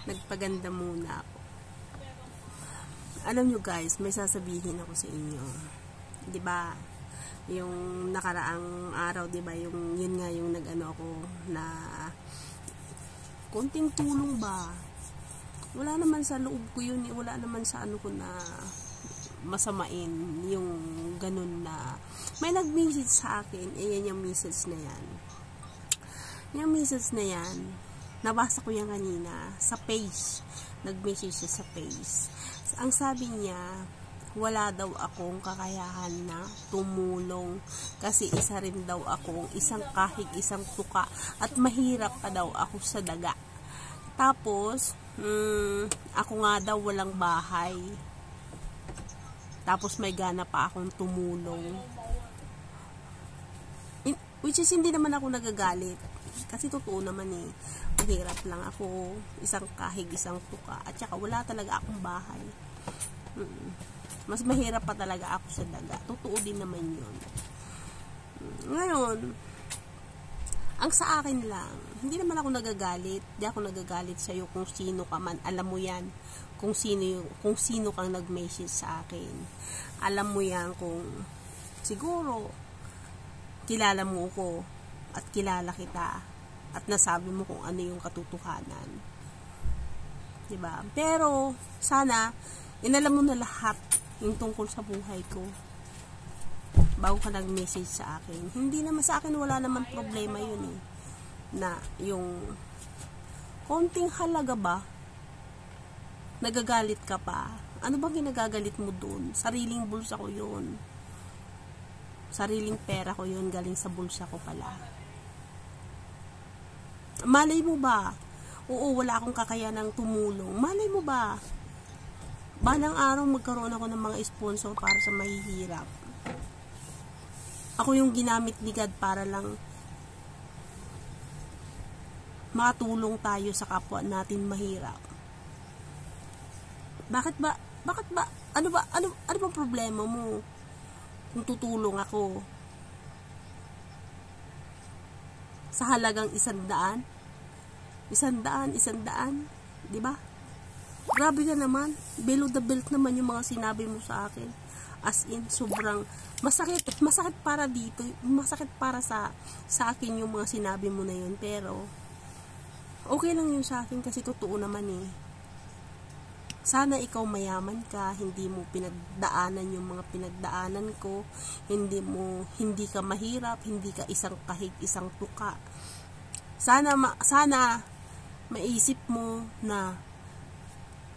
Nagpaganda muna ako. Alam nyo guys, may sasabihin ako sa inyo. 'Di ba? Yung nakaraang araw, 'di ba, yung yun nga yung nag-ano ako na konting tulong ba? Wala naman sa loob ko yun, wala naman sa ano ko na masamain yung ganun na may nag-message sa akin, yan yung message na yan. Yung message na yan, nabasa ko yan kanina sa page. Nag-message siya sa page. Ang sabi niya, wala daw akong kakayahan na tumulong kasi isa rin daw akong isang kahig, isang tuka at mahirap pa daw ako sa daga. Tapos, ako nga daw walang bahay. Tapos may gana pa akong tumulong. Which is hindi naman ako nagagalit. Kasi totoo naman eh. Mahirap lang ako. Isang kahig, isang tuka. At saka wala talaga akong bahay. Mas mahirap pa talaga ako sa daga. Totoo din naman yun. Ngayon, ang sa akin lang, hindi naman ako nagagalit. Hindi ako nagagalit sa'yo kung sino ka man. Alam mo yan. Kung sino kang nag-message sa akin. Alam mo yan kung siguro kilala mo ko at kilala kita at nasabi mo kung ano yung katotohanan. Diba? Pero sana inalam mo na lahat yung tungkol sa buhay ko bago ka nag-message sa akin. Hindi naman sa akin, wala naman problema yun eh. Na yung konting halaga ba, nagagalit ka pa. Ano bang ginagagalit mo dun? Sariling bulsa ko yun. Sariling pera ko yun, galing sa bulsa ko pala. Malay mo ba? Oo, wala akong kakayanang tumulong. Malay mo ba? Balang araw magkaroon ako ng mga sponsor para sa mahihirap. Ako yung ginamit ni God para lang makatulong tayo sa kapwa natin mahirap. Bakit ba? Ano bang problema mo? Kung tutulong ako sa halagang 100, 'di ba? Grabe ka naman. Below the belt naman yung mga sinabi mo sa akin. As in, sobrang masakit para dito. Masakit para sa akin yung mga sinabi mo na yun. Pero okay lang yun sa akin kasi totoo naman eh. Sana ikaw mayaman ka, hindi mo pinagdaanan yung mga pinagdaanan ko, hindi ka mahirap, hindi ka isang kahig, isang tuka. Sana maisip mo na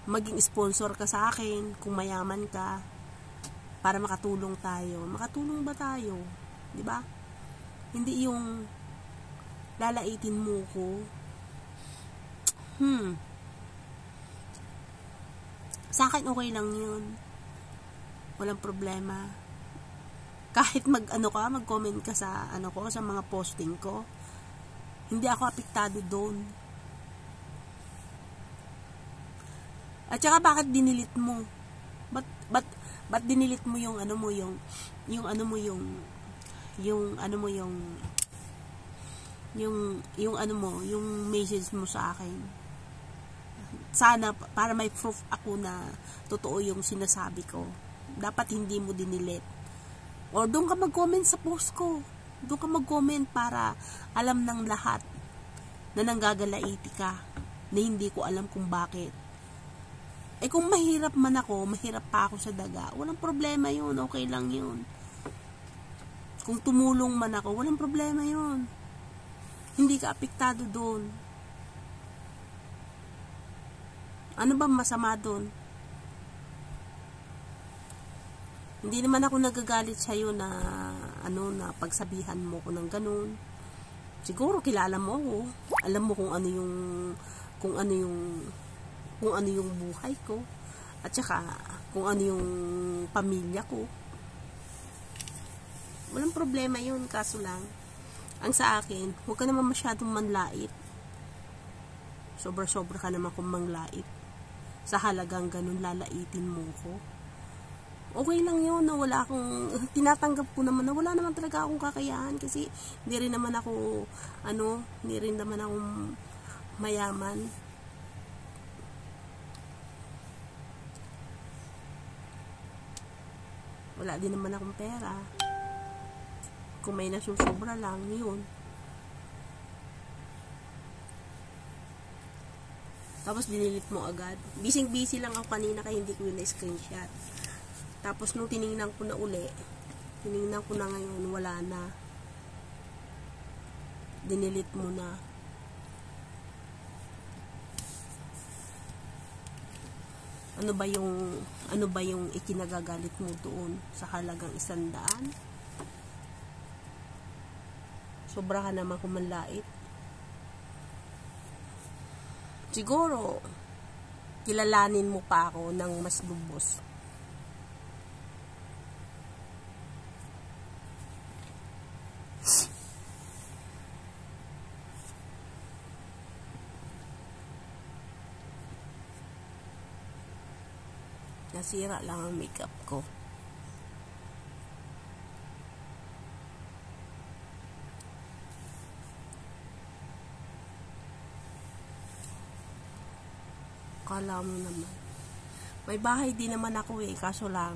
maging sponsor ka sa akin kung mayaman ka para makatulong tayo. Makatulong ba tayo? 'Di ba? Hindi yung lalaitin mo ko. Sa akin okay lang yun. Walang problema. Kahit mag-comment ka sa sa mga posting ko, hindi ako apektado doon. At saka bakit dinilit mo? Ba't dinilit mo yung yung message mo sa akin? Sana para may proof ako na totoo yung sinasabi ko. Dapat hindi mo dinilit. Or doon ka mag-comment sa post ko. Doon ka mag-comment para alam ng lahat na nanggagalaiti ka, na hindi ko alam kung bakit. Eh kung mahirap man ako, mahirap pa ako sa daga, walang problema yun, okay lang yun. Kung tumulong man ako, walang problema yun. Hindi ka apektado doon. Ano ba masama doon? Hindi naman ako nagagalit sa'yo na na pagsabihan mo ko ng ganun. Siguro kilala mo ako. Alam mo kung ano yung buhay ko. At saka kung ano yung pamilya ko. Walang problema yun, kaso lang ang sa akin, huwag ka naman masyadong manlait. Sobra-sobra ka naman kung manglait. Sa halagang ganun lalaitin mo ko. Okay lang yun na wala akong, tinatanggap ko naman na wala naman talaga akong kakayahan kasi hindi rin naman ako mayaman. Wala din naman akong pera. Kung may nasusobra lang, yun. Tapos dinilit mo agad. Busy lang ako kanina kaya hindi ko yun na-screenshot. Tapos nung tiningnan ko na uli, tiningnan ko na ngayon, wala na. Dinilit mo na. Ano ba yung ikinagagalit mo doon sa halagang 100? Sobra ka naman kumanlait. Siguro, kilalanin mo pa ako ng mas lubos. Nasira lang ang makeup ko. Kala mo naman. May bahay din naman ako kaso lang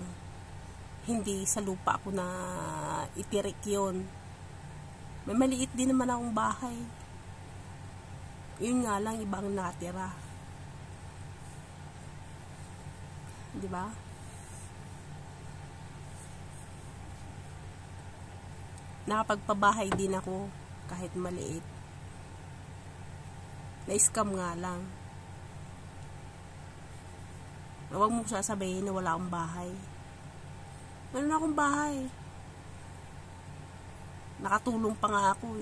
hindi sa lupa ako na itirik yun. May maliit din naman akong bahay. Yun nga lang, ibang natira. Diba? Nakapagpabahay din ako kahit maliit. Na-scam nga lang. Huwag mo sasabihin na wala akong bahay. Meron akong bahay. Nakatulong pa nga ako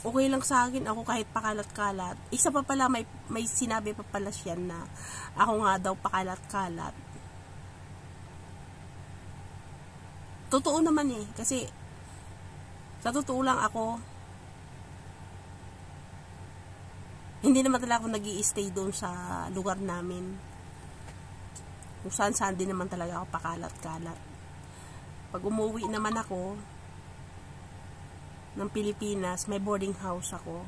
Okay lang sa akin ako kahit pakalat-kalat. Isa pa pala, may sinabi pa pala siya na ako nga daw pakalat-kalat. Totoo naman kasi sa totoo lang ako, hindi naman talaga ako nag-i-stay doon sa lugar namin. Kung saan din naman talaga ako pakalat-kalat. Pag umuwi naman ako ng Pilipinas, may boarding house ako.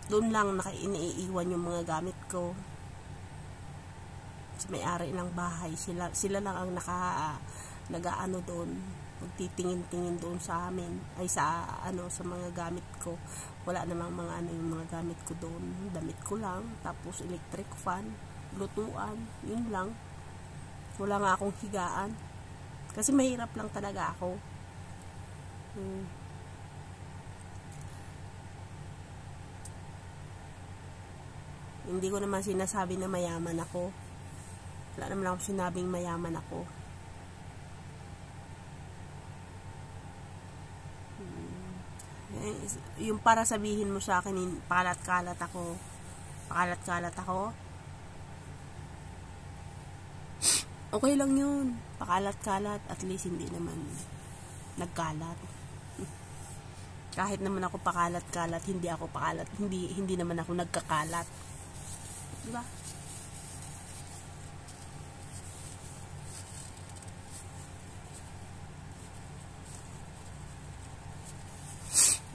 Doon lang iniiwan yung mga gamit ko. Sa may-ari ng bahay, sila lang ang nag-aano doon, magtitingin-tingin doon sa amin, ay sa mga gamit ko. Wala namang yung mga gamit ko doon. Damit ko lang, tapos electric fan, lutuan, yun lang. Wala nga akong higaan. Kasi mahirap lang talaga ako. Hindi ko naman sinasabi na mayaman ako. Wala naman ako sinabing mayaman ako. Yung para sabihin mo sa akin, pakalat-kalat ako. Pakalat-kalat ako. Okay lang yun. Pakalat-kalat, at least hindi naman nagkalat. Kahit naman ako pakalat-kalat, hindi ako pakalat, hindi naman ako nagkakalat. Diba?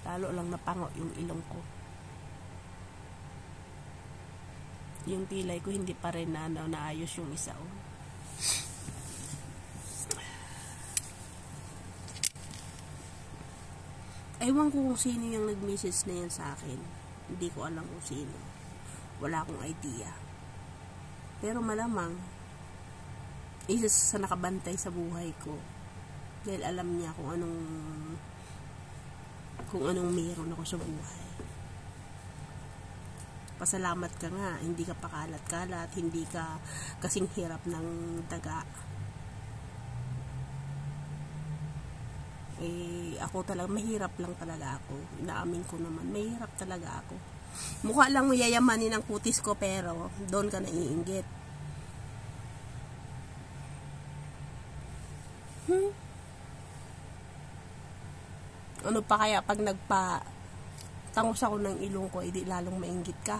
Lalo lang napango yung ilong ko. Yung kilay ko hindi pa rin naayos yung isa. Ewan ko kung sino yung nag-message na yan sa akin. Hindi ko alam kung sino. Wala akong idea. Pero malamang, isa sa nakabantay sa buhay ko. Dahil alam niya kung anong meron ako sa buhay. Pasalamat ka nga, hindi ka pakalat-kalat, hindi ka kasing hirap ng daga. Ako talaga, mahirap lang talaga ako. Inaamin ko naman, mahirap talaga ako. Mukha lang yayamanin ang kutis ko, pero doon ka naiinggit. Ano pa kaya pag tangos ako ng ilong ko, edi lalong mainggit ka.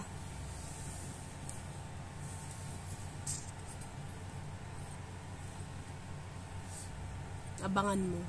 Abangan mo.